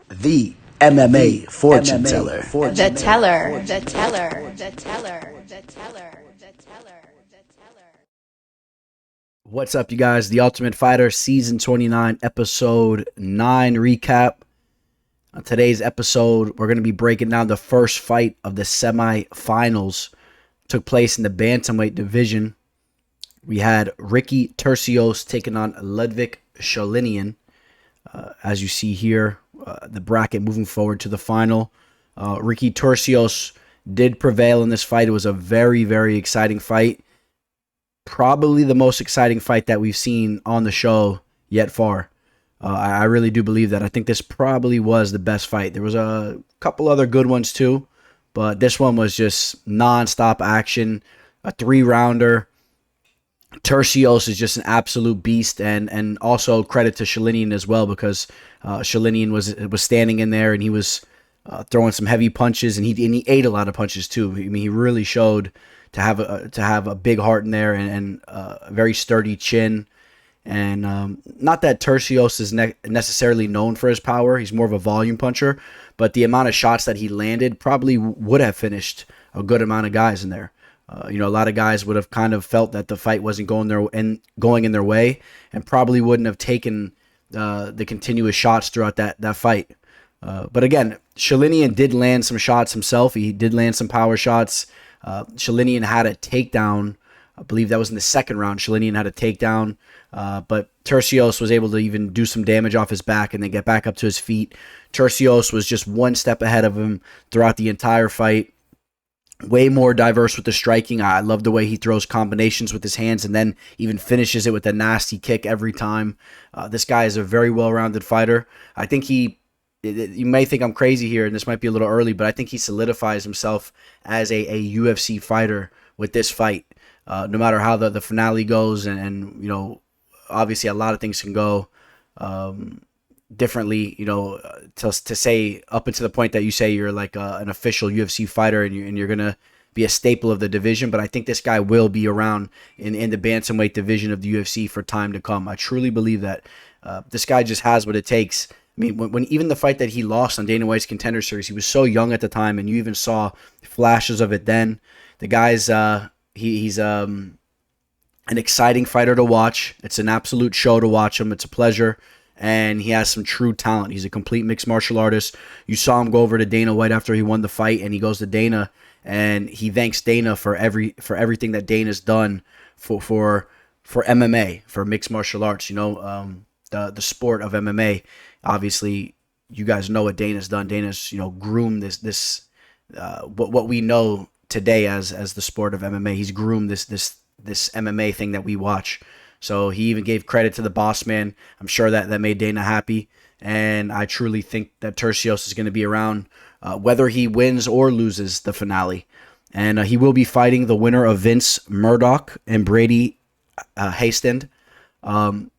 The MMA fortune teller. The teller, the teller, the teller, the teller, the teller, the teller. What's up, you guys? The Ultimate Fighter Season 29, Episode 9 recap. On today's episode, we're going to be breaking down the first fight of the semifinals. Took place in the bantamweight division. We had Ricky Turcios taking on Liudvik Sholinian. As you see here, the bracket moving forward to the final. Ricky Turcios did prevail in this fight. It was a very, very exciting fight. Probably the most exciting fight that we've seen on the show yet far. I really do believe that. I think this probably was the best fight. There was a couple other good ones too, but this one was just non-stop action, a 3-rounder. Turcios is just an absolute beast, and also credit to Sholinian as well, because Sholinian was standing in there and he was throwing some heavy punches, and he ate a lot of punches too. I mean, he really showed to have a big heart in there and a very sturdy chin. And not that Turcios is necessarily known for his power. He's more of a volume puncher, but the amount of shots that he landed probably would have finished a good amount of guys in there. A lot of guys would have kind of felt that the fight wasn't going in their way, and probably wouldn't have taken the continuous shots throughout that fight. But again, Sholinian did land some shots himself. He did land some power shots. Sholinian had a takedown. I believe that was in the second round. Sholinian had a takedown, but Turcios was able to even do some damage off his back and then get back up to his feet. Turcios was just one step ahead of him throughout the entire fight. Way more diverse with the striking. I love the way he throws combinations with his hands and then even finishes it with a nasty kick every time. This guy is a very well-rounded fighter. I think you may think I'm crazy here, and this might be a little early, but I think he solidifies himself as a UFC fighter with this fight. No matter how the finale goes, and obviously a lot of things can go differently, to say up until the point that you say you're like an official UFC fighter and you're going to be a staple of the division. But I think this guy will be around in the bantamweight division of the UFC for time to come. I truly believe that this guy just has what it takes. I mean, when even the fight that he lost on Dana White's Contender Series, he was so young at the time, and you even saw flashes of it then. The guy's he's an exciting fighter to watch. It's an absolute show to watch him. It's a pleasure. And he has some true talent. He's a complete mixed martial artist. You saw him go over to Dana White after he won the fight, and he goes to Dana and he thanks Dana for everything that Dana's done for MMA, for mixed martial arts. The sport of MMA. Obviously, you guys know what Dana's done. Dana's groomed this what we know today as the sport of MMA. He's groomed this MMA thing that we watch. So he even gave credit to the boss man. I'm sure that made Dana happy. And I truly think that Turcios is going to be around whether he wins or loses the finale. And he will be fighting the winner of Vince Murdoch and Brady Hastings. I'm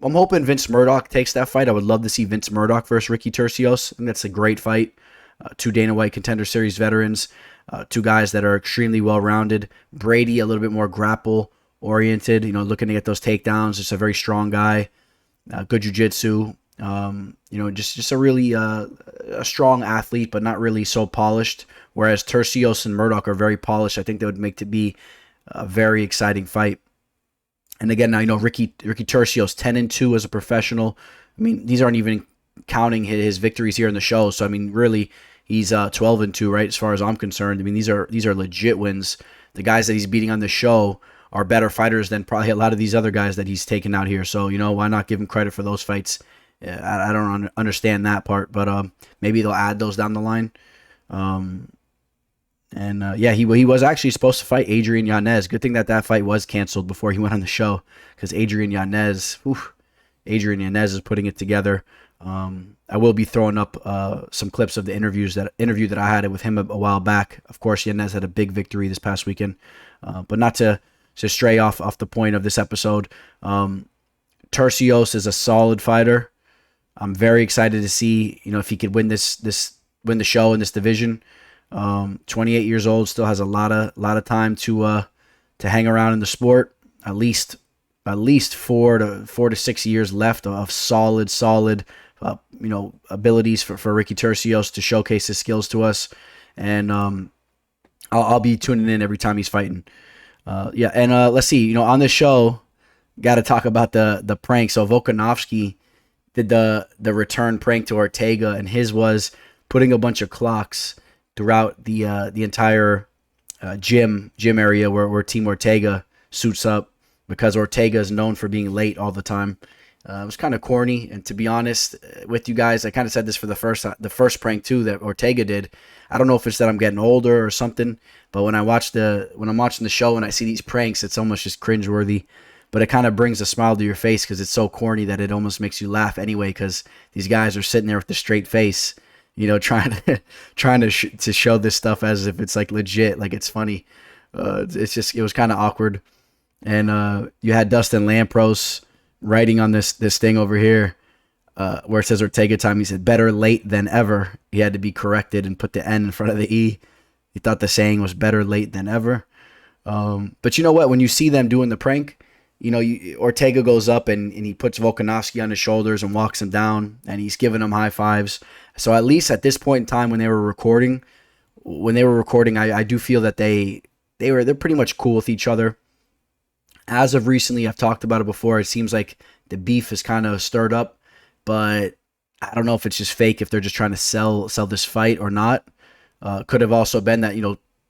hoping Vince Murdoch takes that fight. I would love to see Vince Murdoch versus Ricky Turcios. I think that's a great fight. Two Dana White Contender Series veterans. Two guys that are extremely well-rounded. Brady a little bit more grapple-oriented, looking to get those takedowns. Just a very strong guy. Good jiu-jitsu. Just a really a strong athlete, but not really so polished. Whereas Turcios and Murdoch are very polished. I think that would make it be a very exciting fight. And again, now Ricky Turcios 10-2 as a professional. I mean, these aren't even counting his victories here in the show. So I mean, really, he's 12-2, right? As far as I'm concerned. I mean, these are legit wins. The guys that he's beating on the show are better fighters than probably a lot of these other guys that he's taken out here. So why not give him credit for those fights? I don't understand that part, but maybe they'll add those down the line. He was actually supposed to fight Adrian Yanez. Good thing that fight was canceled before he went on the show, because Adrian Yanez is putting it together. I will be throwing up some clips of the interview that I had with him a while back. Of course, Yanez had a big victory this past weekend, but not to stray off the point of this episode. Turcios is a solid fighter. I'm very excited to see if he could win win the show in this division. 28 years old, still has a lot of time to hang around in the sport. At least 4 to 6 years left of solid abilities for Ricky Turcios to showcase his skills to us. And I'll be tuning in every time he's fighting. Let's see. On this show, got to talk about the prank. So Volkanovski did the return prank to Ortega, and his was putting a bunch of clocks throughout the entire gym area where Team Ortega suits up, because Ortega is known for being late all the time. It was kind of corny, and to be honest with you guys, I kind of said this for the first prank too that Ortega did. I don't know if it's that I'm getting older or something, but when I'm watching the show and I see these pranks, it's almost just cringeworthy. But it kind of brings a smile to your face because it's so corny that it almost makes you laugh anyway. Because these guys are sitting there with the straight face, trying to show this stuff as if it's like legit, like it's funny. It was kind of awkward. And you had Dustin Lampros writing on this thing over here where it says Ortega time. He said, better late than ever. He had to be corrected and put the N in front of the E. He thought the saying was better late than ever. But you know what? When you see them doing the prank, Ortega goes up and he puts Volkanovski on his shoulders and walks him down, and he's giving him high fives. So at least at this point in time when they were recording, I do feel that they're pretty much cool with each other. As of recently, I've talked about it before, it seems like the beef is kind of stirred up, but I don't know if it's just fake, if they're just trying to sell this fight or not. Could have also been that,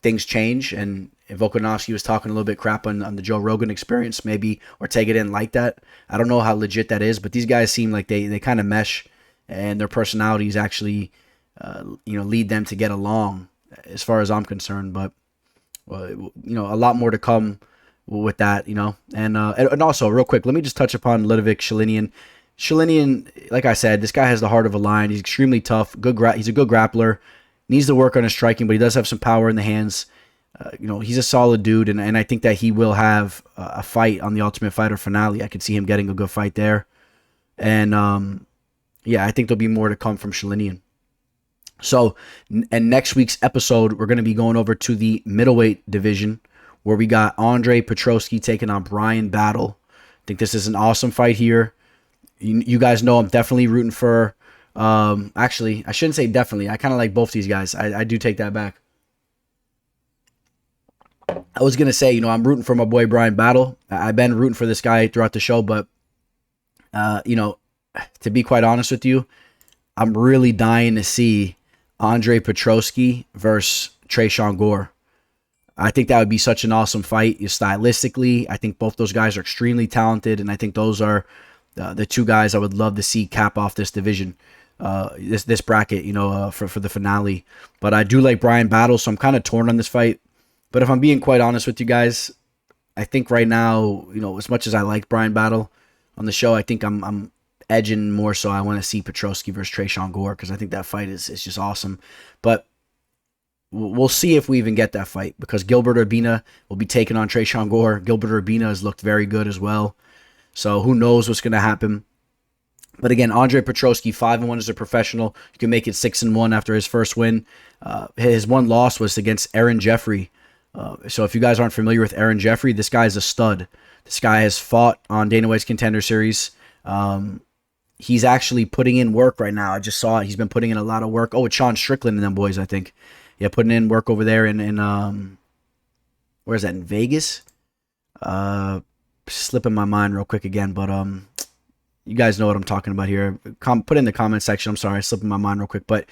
things change, and if Volkanovski was talking a little bit crap on the Joe Rogan Experience, maybe Ortega didn't like that. I don't know how legit that is, but these guys seem like they kind of mesh, and their personalities actually, lead them to get along, as far as I'm concerned. But a lot more to come with that, and also real quick, let me just touch upon Liudvik Sholinian. Sholinian, like I said, this guy has the heart of a lion. He's extremely tough. He's a good grappler. Needs to work on his striking, but he does have some power in the hands. He's a solid dude, and I think that he will have a fight on the Ultimate Fighter finale. I could see him getting a good fight there. And, I think there'll be more to come from Sholinian. So, and next week's episode, we're going to be going over to the middleweight division, where we got Andre Petroski taking on Bryan Battle. I think this is an awesome fight here. You guys know I'm definitely rooting for... actually, I shouldn't say definitely. I kind of like both these guys. I do take that back. I was going to say, I'm rooting for my boy Bryan Battle. I've been rooting for this guy throughout the show, but, to be quite honest with you, I'm really dying to see Andre Petroski versus Tresean Gore. I think that would be such an awesome fight. Stylistically, I think both those guys are extremely talented, and I think those are the two guys I would love to see cap off this division, this bracket, for the finale. But I do like Bryan Battle, so I'm kind of torn on this fight. But if I'm being quite honest with you guys, I think right now, as much as I like Bryan Battle on the show, I think I'm edging more so. I want to see Petroski versus Tresean Gore, because I think that fight is just awesome. But we'll see if we even get that fight, because Gilbert Urbina will be taking on Tresean Gore. Gilbert Urbina has looked very good as well. So who knows what's going to happen. But again, Andre Petroski, 5-1 as a professional. You can make it 6-1 after his first win. His one loss was against Aaron Jeffrey. So if you guys aren't familiar with Aaron Jeffrey, this guy is a stud. This guy has fought on Dana White's Contender Series. He's actually putting in work right now. I just saw it. He's been putting in a lot of work. Oh, it's Sean Strickland and them boys, I think. Yeah, putting in work over there in where is that, in Vegas? Slipping my mind real quick again, but you guys know what I'm talking about here. Put in the comment section. I'm sorry, slipping my mind real quick, but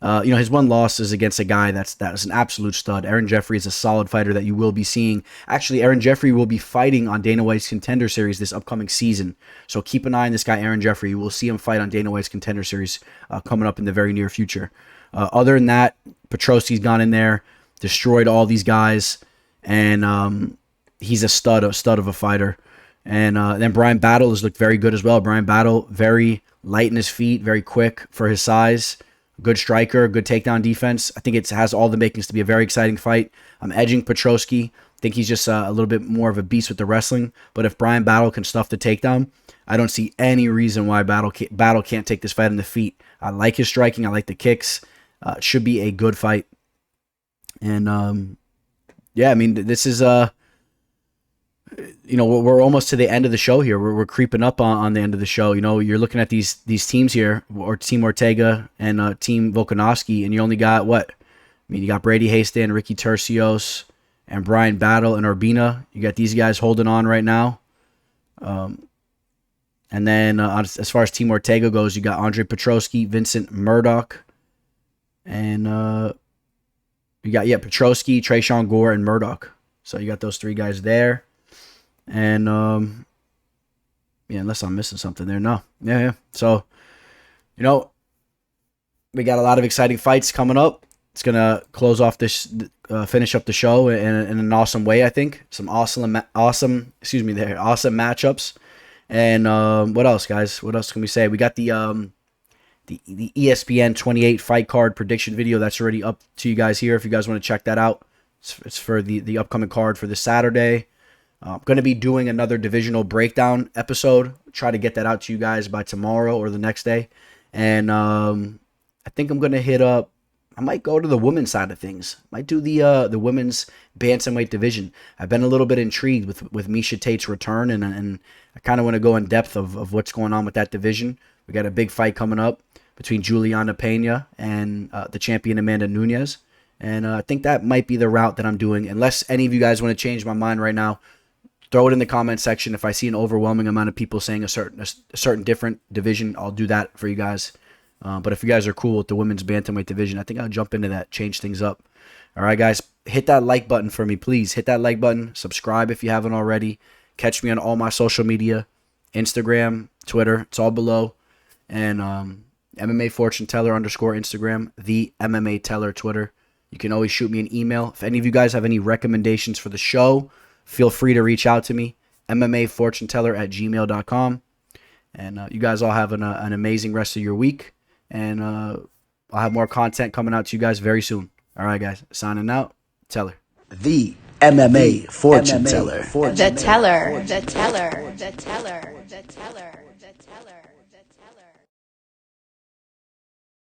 his one loss is against a guy that's an absolute stud. Aaron Jeffrey is a solid fighter that you will be seeing. Actually, Aaron Jeffrey will be fighting on Dana White's Contender Series this upcoming season, so keep an eye on this guy, Aaron Jeffrey. You will see him fight on Dana White's Contender Series coming up in the very near future. Other than that, Petroski's gone in there, destroyed all these guys, and he's a stud of a fighter. And then Bryan Battle has looked very good as well. Bryan Battle, very light in his feet, very quick for his size. Good striker, good takedown defense. I think it has all the makings to be a very exciting fight. I'm edging Petroski. I think he's just a little bit more of a beast with the wrestling. But if Bryan Battle can stuff the takedown, I don't see any reason why Battle can't take this fight in the feet. I like his striking. I like the kicks. It should be a good fight. And, this is we're almost to the end of the show here. We're creeping up on the end of the show. You're looking at these teams here, or Team Ortega and Team Volkanovski, and you only got what? I mean, you got Brady Hastan, Ricky Turcios, and Bryan Battle and Urbina. You got these guys holding on right now. And then as far as Team Ortega goes, you got Andre Petroski, Vincent Murdoch, and you got Petroski, Trayshawn Gore, and Murdoch. So you got those three guys there. And unless I'm missing something there, no, yeah. So we got a lot of exciting fights coming up. It's gonna close off this, finish up the show in an awesome way. I think some awesome matchups. And what else, guys? What else can we say? We got the ESPN 28 fight card prediction video that's already up to you guys here. If you guys want to check that out, it's for the upcoming card for this Saturday. I'm going to be doing another divisional breakdown episode. Try to get that out to you guys by tomorrow or the next day. And I think I'm going to hit up. I might go to the women's side of things. Might do the women's bantamweight division. I've been a little bit intrigued with Miesha Tate's return, and I kind of want to go in depth of what's going on with that division. We got a big fight coming up between Juliana Pena and the champion Amanda Nunes, and I think that might be the route that I'm doing. Unless any of you guys want to change my mind right now, throw it in the comment section. If I see an overwhelming amount of people saying a certain different division, I'll do that for you guys. But if you guys are cool with the women's bantamweight division, I think I'll jump into that, change things up. All right, guys, hit that like button for me, please. Hit that like button. Subscribe if you haven't already. Catch me on all my social media, Instagram, Twitter. It's all below. And MMA Fortune Teller _ Instagram, the MMA Teller Twitter. You can always shoot me an email. If any of you guys have any recommendations for the show, feel free to reach out to me, MMAFortuneTeller@gmail.com. And you guys all have an amazing rest of your week. And I'll have more content coming out to you guys very soon. All right, guys. Signing out. Teller. The MMA Fortune Teller. The teller. The teller. The teller. The teller. The teller.